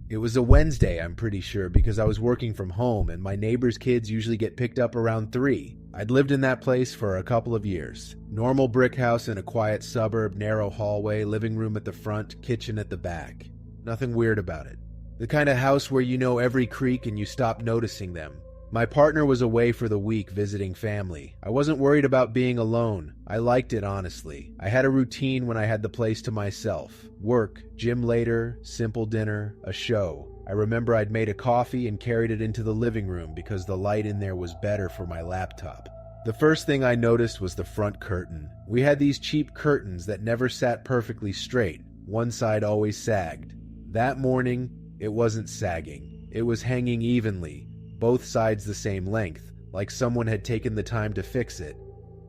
It was a Wednesday, I'm pretty sure, because I was working from home and my neighbor's kids usually get picked up around 3. I'd lived in that place for a couple of years. Normal brick house in a quiet suburb, narrow hallway, living room at the front, kitchen at the back. Nothing weird about it. The kind of house where you know every creak and you stop noticing them. My partner was away for the week visiting family. I wasn't worried about being alone. I liked it, honestly. I had a routine when I had the place to myself. Work, gym later, simple dinner, a show. I remember I'd made a coffee and carried it into the living room because the light in there was better for my laptop. The first thing I noticed was the front curtain. We had these cheap curtains that never sat perfectly straight. One side always sagged. That morning, it wasn't sagging. It was hanging evenly. Both sides the same length, like someone had taken the time to fix it.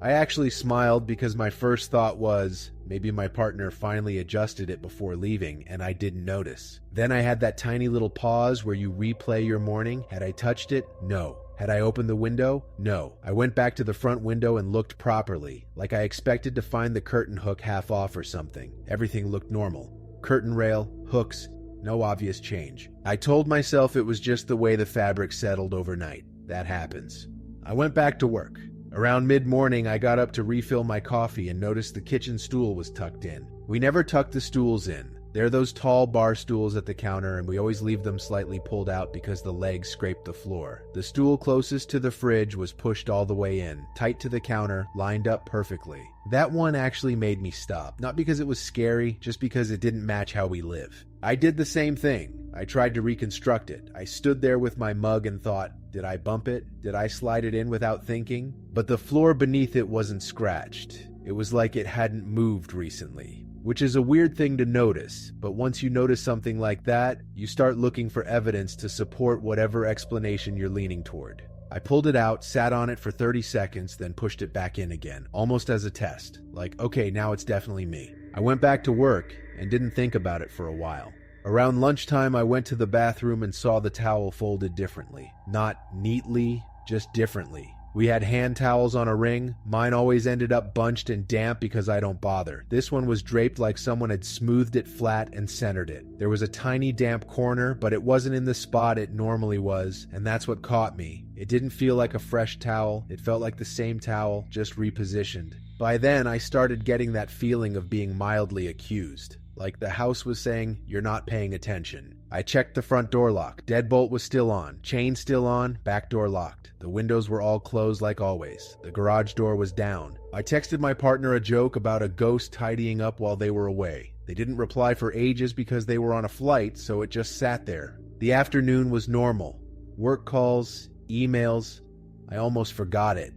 I actually smiled because my first thought was, maybe my partner finally adjusted it before leaving and I didn't notice. Then I had that tiny little pause where you replay your morning. Had I touched it? No. Had I opened the window? No. I went back to the front window and looked properly, like I expected to find the curtain hook half off or something. Everything looked normal. Curtain rail, hooks, no obvious change. I told myself it was just the way the fabric settled overnight. That happens. I went back to work. Around mid-morning, I got up to refill my coffee and noticed the kitchen stool was tucked in. We never tuck the stools in. They're those tall bar stools at the counter, and we always leave them slightly pulled out because the legs scrape the floor. The stool closest to the fridge was pushed all the way in, tight to the counter, lined up perfectly. That one actually made me stop, not because it was scary, just because it didn't match how we live. I did the same thing. I tried to reconstruct it. I stood there with my mug and thought, did I bump it? Did I slide it in without thinking? But the floor beneath it wasn't scratched. It was like it hadn't moved recently. Which is a weird thing to notice, but once you notice something like that, you start looking for evidence to support whatever explanation you're leaning toward. I pulled it out, sat on it for 30 seconds, then pushed it back in again, almost as a test. Like, okay, now it's definitely me. I went back to work and didn't think about it for a while. Around lunchtime, I went to the bathroom and saw the towel folded differently. Not neatly, just differently. We had hand towels on a ring. Mine always ended up bunched and damp because I don't bother. This one was draped like someone had smoothed it flat and centered it. There was a tiny damp corner, but it wasn't in the spot it normally was, and that's what caught me. It didn't feel like a fresh towel. It felt like the same towel, just repositioned. By then, I started getting that feeling of being mildly accused. Like the house was saying, you're not paying attention. I checked the front door lock. Deadbolt was still on. Chain still on. Back door locked. The windows were all closed like always. The garage door was down. I texted my partner a joke about a ghost tidying up while they were away. They didn't reply for ages because they were on a flight, so it just sat there. The afternoon was normal. Work calls, emails. I almost forgot it.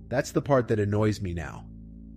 That's the part that annoys me now.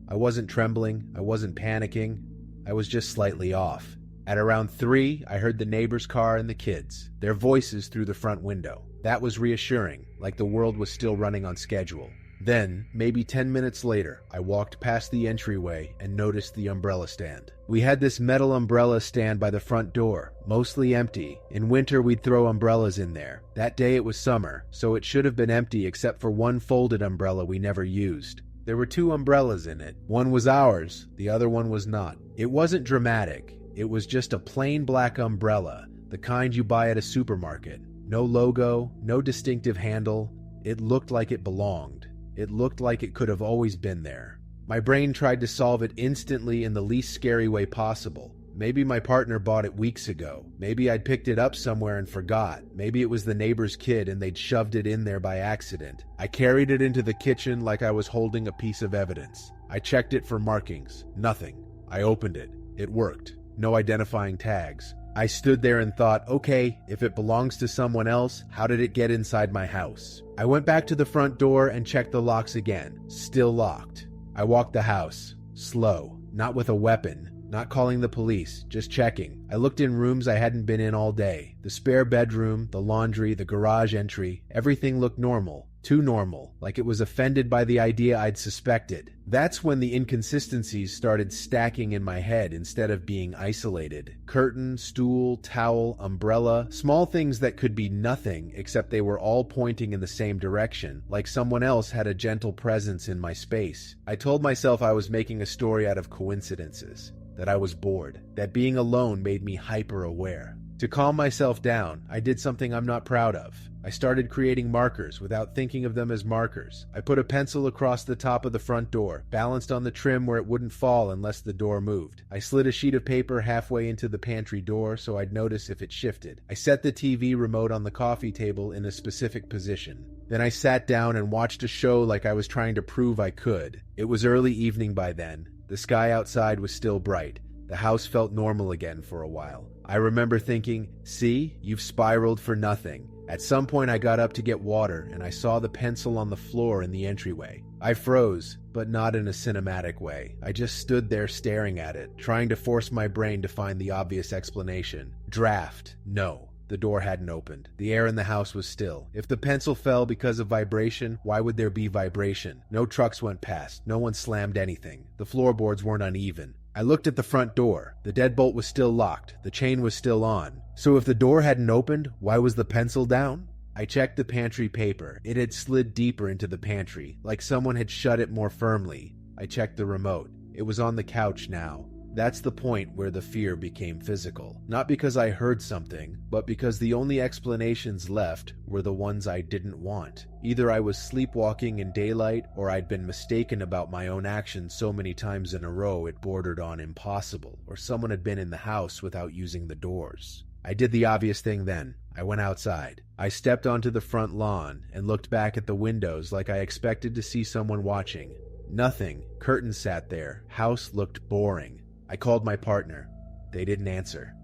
I wasn't trembling. I wasn't panicking. I was just slightly off. At around 3, I heard the neighbor's car and the kids, their voices through the front window. That was reassuring, like the world was still running on schedule. Then, maybe 10 minutes later, I walked past the entryway and noticed the umbrella stand. We had this metal umbrella stand by the front door, mostly empty. In winter, we'd throw umbrellas in there. That day it was summer, so it should have been empty except for one folded umbrella we never used. There were 2 umbrellas in it. One was ours, the other one was not. It wasn't dramatic. It was just a plain black umbrella, the kind you buy at a supermarket. No logo, no distinctive handle. It looked like it belonged. It looked like it could have always been there. My brain tried to solve it instantly in the least scary way possible. Maybe my partner bought it weeks ago. Maybe I'd picked it up somewhere and forgot. Maybe it was the neighbor's kid and they'd shoved it in there by accident. I carried it into the kitchen like I was holding a piece of evidence. I checked it for markings. Nothing. I opened it. It worked. No identifying tags. I stood there and thought, okay, if it belongs to someone else, how did it get inside my house? I went back to the front door and checked the locks again. Still locked. I walked the house. Slow. Not with a weapon. Not calling the police. Just checking. I looked in rooms I hadn't been in all day. The spare bedroom, the laundry, the garage entry. Everything looked normal. Too normal, like it was offended by the idea I'd suspected. That's when the inconsistencies started stacking in my head instead of being isolated. Curtain, stool, towel, umbrella, small things that could be nothing except they were all pointing in the same direction, like someone else had a gentle presence in my space. I told myself I was making a story out of coincidences, that I was bored, that being alone made me hyper-aware. To calm myself down, I did something I'm not proud of. I started creating markers without thinking of them as markers. I put a pencil across the top of the front door, balanced on the trim where it wouldn't fall unless the door moved. I slid a sheet of paper halfway into the pantry door so I'd notice if it shifted. I set the TV remote on the coffee table in a specific position. Then I sat down and watched a show like I was trying to prove I could. It was early evening by then. The sky outside was still bright. The house felt normal again for a while. I remember thinking, see, you've spiraled for nothing. At some point I got up to get water and I saw the pencil on the floor in the entryway. I froze, but not in a cinematic way. I just stood there staring at it, trying to force my brain to find the obvious explanation. Draft. No. The door hadn't opened. The air in the house was still. If the pencil fell because of vibration, why would there be vibration? No trucks went past. No one slammed anything. The floorboards weren't uneven. I looked at the front door. The deadbolt was still locked. The chain was still on. So if the door hadn't opened, why was the pencil down? I checked the pantry paper. It had slid deeper into the pantry, like someone had shut it more firmly. I checked the remote. It was on the couch now. That's the point where the fear became physical. Not because I heard something, but because the only explanations left were the ones I didn't want. Either I was sleepwalking in daylight, or I'd been mistaken about my own actions so many times in a row it bordered on impossible, or someone had been in the house without using the doors. I did the obvious thing then. I went outside. I stepped onto the front lawn and looked back at the windows like I expected to see someone watching. Nothing. Curtains sat there. House looked boring. I called my partner. They didn't answer.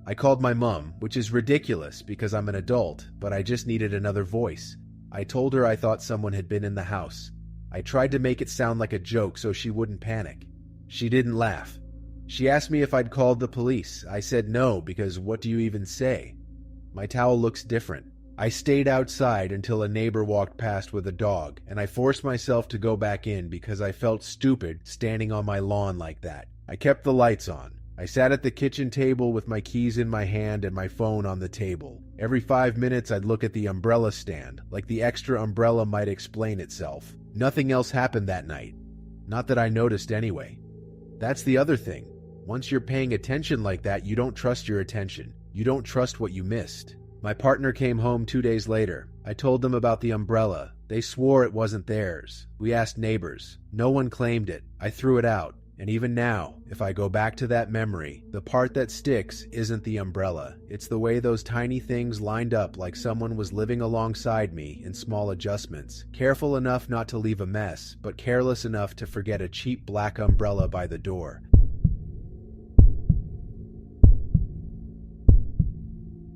I called my mom, which is ridiculous because I'm an adult, but I just needed another voice. I told her I thought someone had been in the house. I tried to make it sound like a joke so she wouldn't panic. She didn't laugh. She asked me if I'd called the police. I said no, because what do you even say? My towel looks different. I stayed outside until a neighbor walked past with a dog, and I forced myself to go back in because I felt stupid standing on my lawn like that. I kept the lights on. I sat at the kitchen table with my keys in my hand and my phone on the table. Every 5 minutes I'd look at the umbrella stand, like the extra umbrella might explain itself. Nothing else happened that night. Not that I noticed anyway. That's the other thing. Once you're paying attention like that, you don't trust your attention. You don't trust what you missed. My partner came home 2 days later. I told them about the umbrella. They swore it wasn't theirs. We asked neighbors. No one claimed it. I threw it out. And even now, if I go back to that memory, the part that sticks isn't the umbrella. It's the way those tiny things lined up like someone was living alongside me in small adjustments. Careful enough not to leave a mess, but careless enough to forget a cheap black umbrella by the door.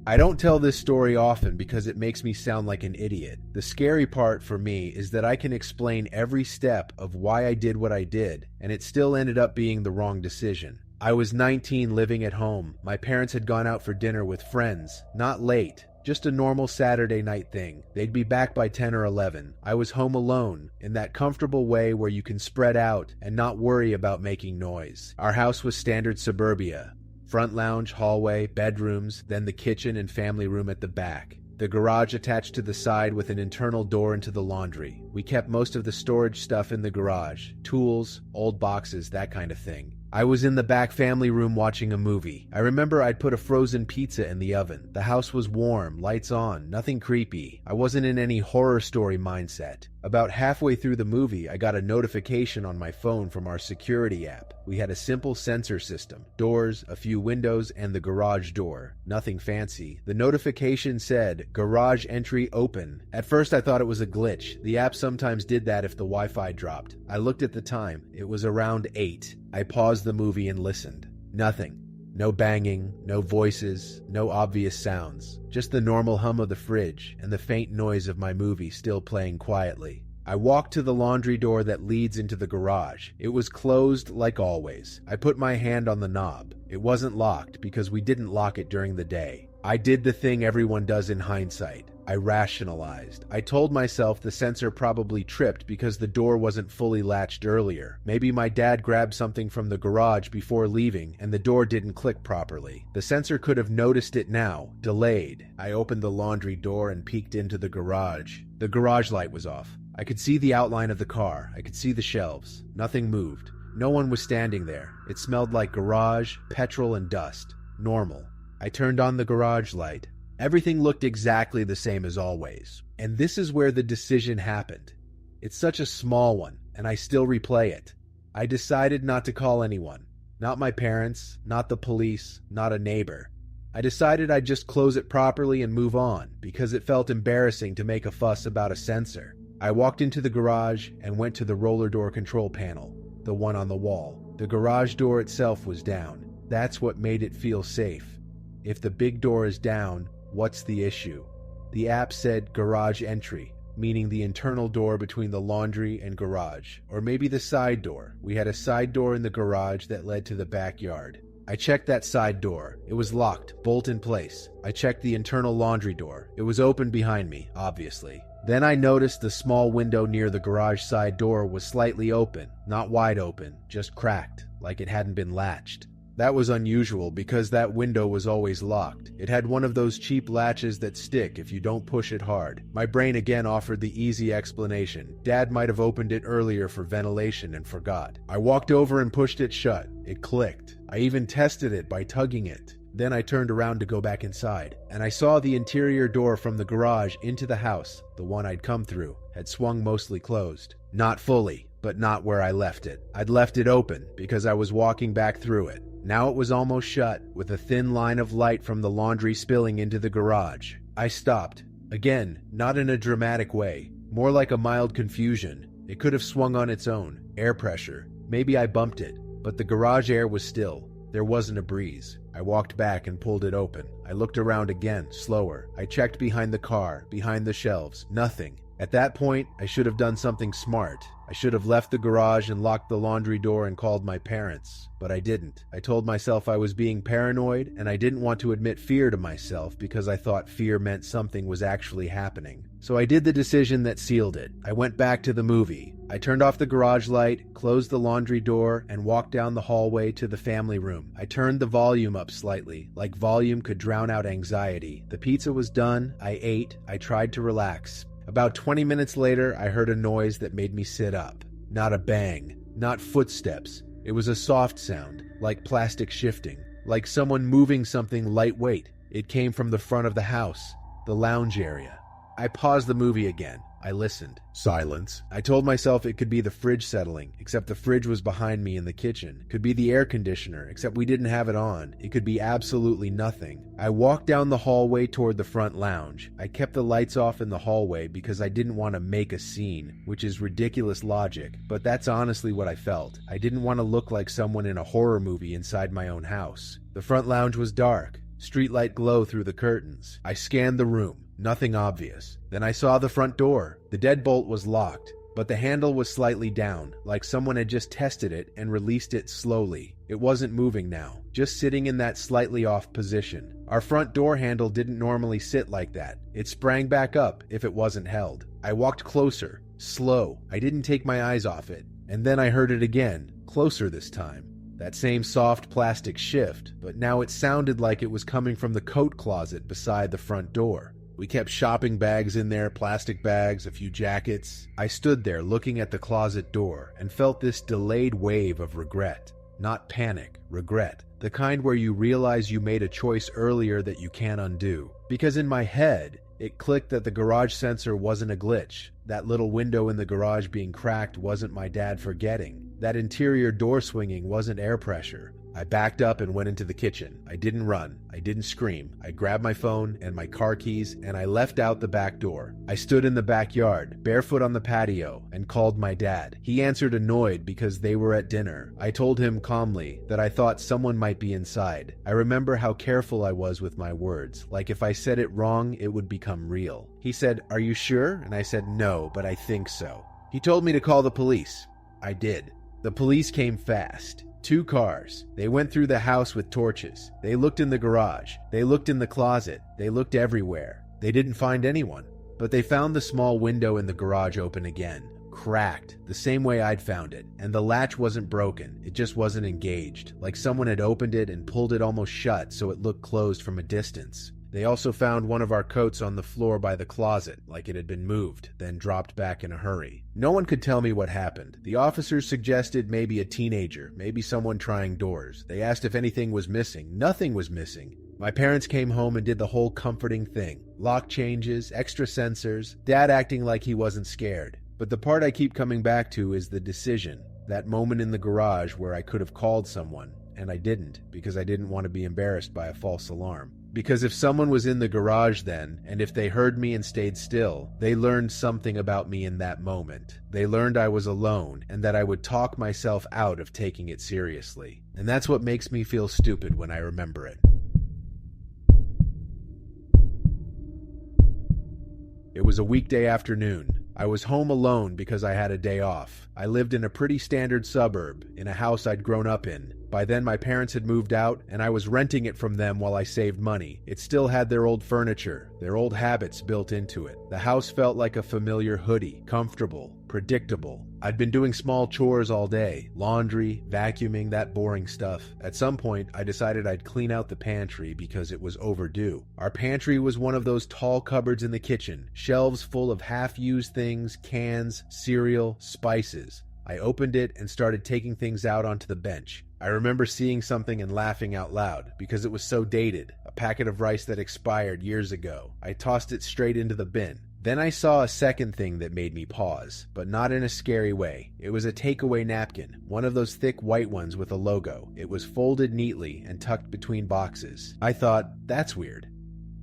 I don't tell this story often because it makes me sound like an idiot. The scary part for me is that I can explain every step of why I did what I did, and it still ended up being the wrong decision. I was 19 living at home. My parents had gone out for dinner with friends, not late. Just a normal Saturday night thing. They'd be back by 10 or 11. I was home alone, in that comfortable way where you can spread out and not worry about making noise. Our house was standard suburbia. Front lounge, hallway, bedrooms, then the kitchen and family room at the back. The garage attached to the side with an internal door into the laundry. We kept most of the storage stuff in the garage. Tools, old boxes, that kind of thing. I was in the back family room watching a movie. I remember I'd put a frozen pizza in the oven. The house was warm, lights on, nothing creepy. I wasn't in any horror story mindset. About halfway through the movie, I got a notification on my phone from our security app. We had a simple sensor system. Doors, a few windows, and the garage door. Nothing fancy. The notification said, "Garage entry open." At first I thought it was a glitch. The app sometimes did that if the Wi-Fi dropped. I looked at the time. It was around 8. I paused the movie and listened. Nothing. No banging, no voices, no obvious sounds. Just the normal hum of the fridge and the faint noise of my movie still playing quietly. I walked to the laundry door that leads into the garage. It was closed like always. I put my hand on the knob. It wasn't locked because we didn't lock it during the day. I did the thing everyone does in hindsight. I rationalized. I told myself the sensor probably tripped because the door wasn't fully latched earlier. Maybe my dad grabbed something from the garage before leaving and the door didn't click properly. The sensor could have noticed it now, delayed. I opened the laundry door and peeked into the garage. The garage light was off. I could see the outline of the car. I could see the shelves. Nothing moved. No one was standing there. It smelled like garage, petrol, and dust. Normal. I turned on the garage light. Everything looked exactly the same as always. And this is where the decision happened. It's such a small one, and I still replay it. I decided not to call anyone. Not my parents, not the police, not a neighbor. I decided I'd just close it properly and move on, because it felt embarrassing to make a fuss about a sensor. I walked into the garage and went to the roller door control panel, the one on the wall. The garage door itself was down. That's what made it feel safe. If the big door is down, what's the issue? The app said garage entry, meaning the internal door between the laundry and garage, or maybe the side door. We had a side door in the garage that led to the backyard. I checked that side door. It was locked, bolt in place. I checked the internal laundry door. It was open behind me, obviously. Then I noticed the small window near the garage side door was slightly open, not wide open, just cracked, like it hadn't been latched. That was unusual because that window was always locked. It had one of those cheap latches that stick if you don't push it hard. My brain again offered the easy explanation. Dad might have opened it earlier for ventilation and forgot. I walked over and pushed it shut. It clicked. I even tested it by tugging it. Then I turned around to go back inside, and I saw the interior door from the garage into the house, the one I'd come through, had swung mostly closed. Not fully, but not where I left it. I'd left it open because I was walking back through it. Now it was almost shut, with a thin line of light from the laundry spilling into the garage. I stopped. Again, not in a dramatic way, more like a mild confusion. It could have swung on its own. Air pressure. Maybe I bumped it, but the garage air was still. There wasn't a breeze. I walked back and pulled it open. I looked around again, slower. I checked behind the car, behind the shelves. Nothing. At that point, I should have done something smart. I should have left the garage and locked the laundry door and called my parents. But I didn't. I told myself I was being paranoid, and I didn't want to admit fear to myself because I thought fear meant something was actually happening. So I did the decision that sealed it. I went back to the movie. I turned off the garage light, closed the laundry door, and walked down the hallway to the family room. I turned the volume up slightly, like volume could drown out anxiety. The pizza was done. I ate. I tried to relax. About 20 minutes later, I heard a noise that made me sit up. Not a bang, not footsteps. It was a soft sound, like plastic shifting, like someone moving something lightweight. It came from the front of the house, the lounge area. I paused the movie again. I listened. Silence. I told myself it could be the fridge settling, except the fridge was behind me in the kitchen. Could be the air conditioner, except we didn't have it on. It could be absolutely nothing. I walked down the hallway toward the front lounge. I kept the lights off in the hallway because I didn't want to make a scene, which is ridiculous logic, but that's honestly what I felt. I didn't want to look like someone in a horror movie inside my own house. The front lounge was dark. Streetlight glow through the curtains. I scanned the room. Nothing obvious. Then I saw the front door. The deadbolt was locked, but the handle was slightly down, like someone had just tested it and released it slowly. It wasn't moving now, just sitting in that slightly off position. Our front door handle didn't normally sit like that. It sprang back up if it wasn't held. I walked closer, slow. I didn't take my eyes off it. And then I heard it again, closer this time. That same soft plastic shift, but now it sounded like it was coming from the coat closet beside the front door. We kept shopping bags in there, plastic bags, a few jackets. I stood there looking at the closet door and felt this delayed wave of regret. Not panic, regret. The kind where you realize you made a choice earlier that you can't undo. Because in my head, it clicked that the garage sensor wasn't a glitch. That little window in the garage being cracked wasn't my dad forgetting. That interior door swinging wasn't air pressure. I backed up and went into the kitchen. I didn't run. I didn't scream. I grabbed my phone and my car keys and I left out the back door. I stood in the backyard, barefoot on the patio, and called my dad. He answered annoyed because they were at dinner. I told him calmly that I thought someone might be inside. I remember how careful I was with my words, like if I said it wrong, it would become real. He said, "Are you sure?" And I said, "No, but I think so." He told me to call the police. I did. The police came fast. 2 cars. They went through the house with torches. They looked in the garage. They looked in the closet. They looked everywhere. They didn't find anyone. But they found the small window in the garage open again. Cracked, the same way I'd found it. And the latch wasn't broken. It just wasn't engaged. Like someone had opened it and pulled it almost shut so it looked closed from a distance. They also found one of our coats on the floor by the closet, like it had been moved, then dropped back in a hurry. No one could tell me what happened. The officers suggested maybe a teenager, maybe someone trying doors. They asked if anything was missing. Nothing was missing. My parents came home and did the whole comforting thing. Lock changes, extra sensors, Dad acting like he wasn't scared. But the part I keep coming back to is the decision. That moment in the garage where I could have called someone, and I didn't, because I didn't want to be embarrassed by a false alarm. Because if someone was in the garage then, and if they heard me and stayed still, they learned something about me in that moment. They learned I was alone, and that I would talk myself out of taking it seriously. And that's what makes me feel stupid when I remember it. It was a weekday afternoon. I was home alone because I had a day off. I lived in a pretty standard suburb, in a house I'd grown up in. By then my parents had moved out, and I was renting it from them while I saved money. It still had their old furniture, their old habits built into it. The house felt like a familiar hoodie, comfortable, predictable. I'd been doing small chores all day, laundry, vacuuming, that boring stuff. At some point, I decided I'd clean out the pantry because it was overdue. Our pantry was one of those tall cupboards in the kitchen, shelves full of half-used things, cans, cereal, spices. I opened it and started taking things out onto the bench. I remember seeing something and laughing out loud because it was so dated, a packet of rice that expired years ago. I tossed it straight into the bin. Then I saw a second thing that made me pause, but not in a scary way. It was a takeaway napkin, one of those thick white ones with a logo. It was folded neatly and tucked between boxes. I thought, that's weird.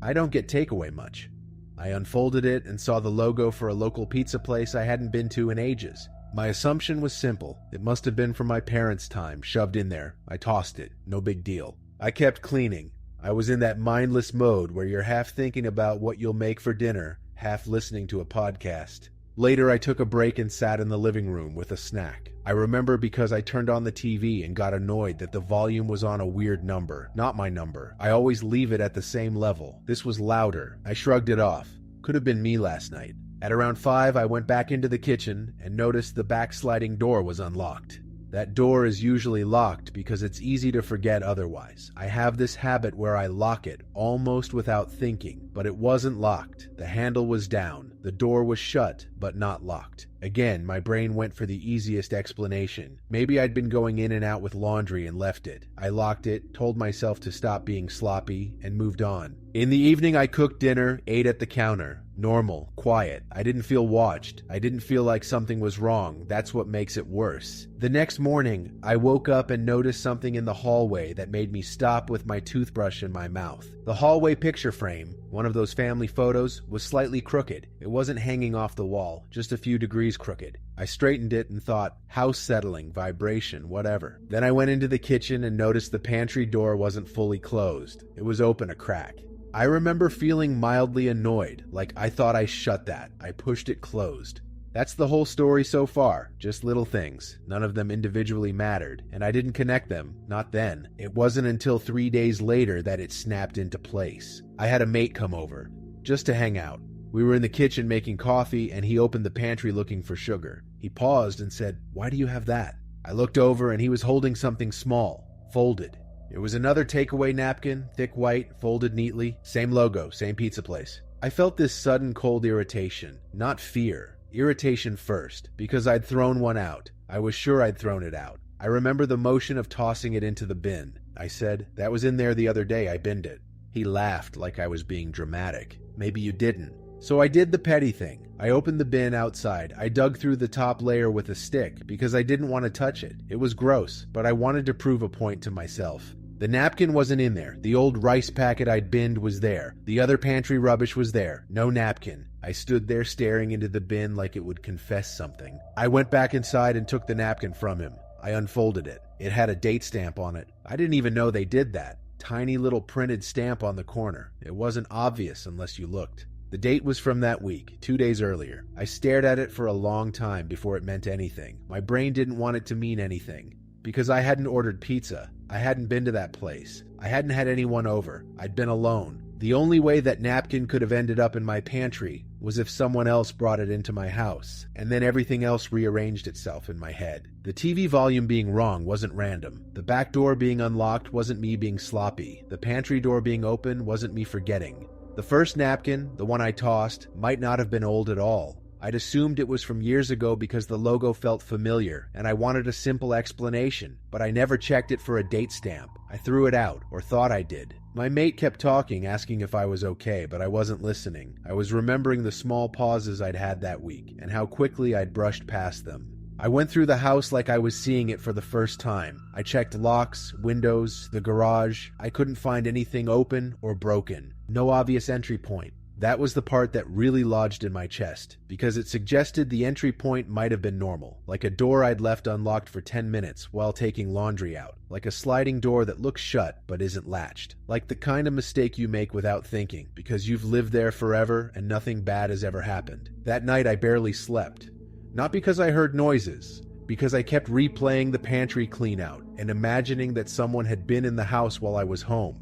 I don't get takeaway much. I unfolded it and saw the logo for a local pizza place I hadn't been to in ages. My assumption was simple. It must have been from my parents' time, shoved in there. I tossed it. No big deal. I kept cleaning. I was in that mindless mode where you're half thinking about what you'll make for dinner, half listening to a podcast. Later, I took a break and sat in the living room with a snack. I remember because I turned on the TV and got annoyed that the volume was on a weird number. Not my number. I always leave it at the same level. This was louder. I shrugged it off. Could have been me last night. At around 5, I went back into the kitchen and noticed the backsliding door was unlocked. That door is usually locked because it's easy to forget otherwise. I have this habit where I lock it almost without thinking, but it wasn't locked. The handle was down. The door was shut, but not locked. Again, my brain went for the easiest explanation. Maybe I'd been going in and out with laundry and left it. I locked it, told myself to stop being sloppy, and moved on. In the evening, I cooked dinner, ate at the counter. Normal, quiet. I didn't feel watched. I didn't feel like something was wrong. That's what makes it worse. The next morning, I woke up and noticed something in the hallway that made me stop with my toothbrush in my mouth. The hallway picture frame, one of those family photos, was slightly crooked. It wasn't hanging off the wall, just a few degrees crooked. I straightened it and thought, house settling, vibration, whatever. Then I went into the kitchen and noticed the pantry door wasn't fully closed. It was open a crack. I remember feeling mildly annoyed, like I thought I shut that. I pushed it closed. That's the whole story so far, just little things. None of them individually mattered, and I didn't connect them, not then. It wasn't until 3 days later that it snapped into place. I had a mate come over, just to hang out. We were in the kitchen making coffee, and he opened the pantry looking for sugar. He paused and said, "Why do you have that?" I looked over, and he was holding something small, folded. It was another takeaway napkin, thick white, folded neatly, same logo, same pizza place. I felt this sudden cold irritation, not fear. Irritation first, because I'd thrown one out. I was sure I'd thrown it out. I remember the motion of tossing it into the bin. I said, "That was in there the other day, I binned it." He laughed like I was being dramatic. "Maybe you didn't." So I did the petty thing. I opened the bin outside. I dug through the top layer with a stick because I didn't want to touch it. It was gross, but I wanted to prove a point to myself. The napkin wasn't in there. The old rice packet I'd binned was there. The other pantry rubbish was there. No napkin. I stood there staring into the bin like it would confess something. I went back inside and took the napkin from him. I unfolded it. It had a date stamp on it. I didn't even know they did that. Tiny little printed stamp on the corner. It wasn't obvious unless you looked. The date was from that week, 2 days earlier. I stared at it for a long time before it meant anything. My brain didn't want it to mean anything. Because I hadn't ordered pizza. I hadn't been to that place. I hadn't had anyone over. I'd been alone. The only way that napkin could have ended up in my pantry was if someone else brought it into my house, and then everything else rearranged itself in my head. The TV volume being wrong wasn't random. The back door being unlocked wasn't me being sloppy. The pantry door being open wasn't me forgetting. The first napkin, the one I tossed, might not have been old at all. I'd assumed it was from years ago because the logo felt familiar, and I wanted a simple explanation, but I never checked it for a date stamp. I threw it out, or thought I did. My mate kept talking, asking if I was okay, but I wasn't listening. I was remembering the small pauses I'd had that week, and how quickly I'd brushed past them. I went through the house like I was seeing it for the first time. I checked locks, windows, the garage. I couldn't find anything open or broken. No obvious entry point. That was the part that really lodged in my chest, because it suggested the entry point might have been normal, like a door I'd left unlocked for 10 minutes while taking laundry out, like a sliding door that looks shut but isn't latched, like the kind of mistake you make without thinking, because you've lived there forever and nothing bad has ever happened. That night I barely slept. Not because I heard noises, because I kept replaying the pantry cleanout and imagining that someone had been in the house while I was home.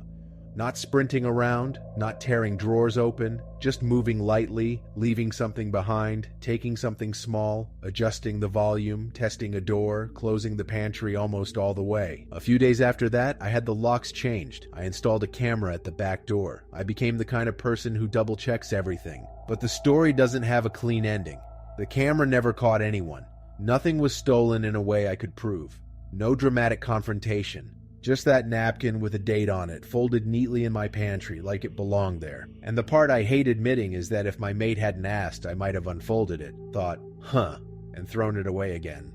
Not sprinting around, not tearing drawers open, just moving lightly, leaving something behind, taking something small, adjusting the volume, testing a door, closing the pantry almost all the way. A few days after that, I had the locks changed. I installed a camera at the back door. I became the kind of person who double-checks everything. But the story doesn't have a clean ending. The camera never caught anyone. Nothing was stolen in a way I could prove. No dramatic confrontation. Just that napkin with a date on it, folded neatly in my pantry like it belonged there. And the part I hate admitting is that if my mate hadn't asked, I might have unfolded it, thought, huh, and thrown it away again.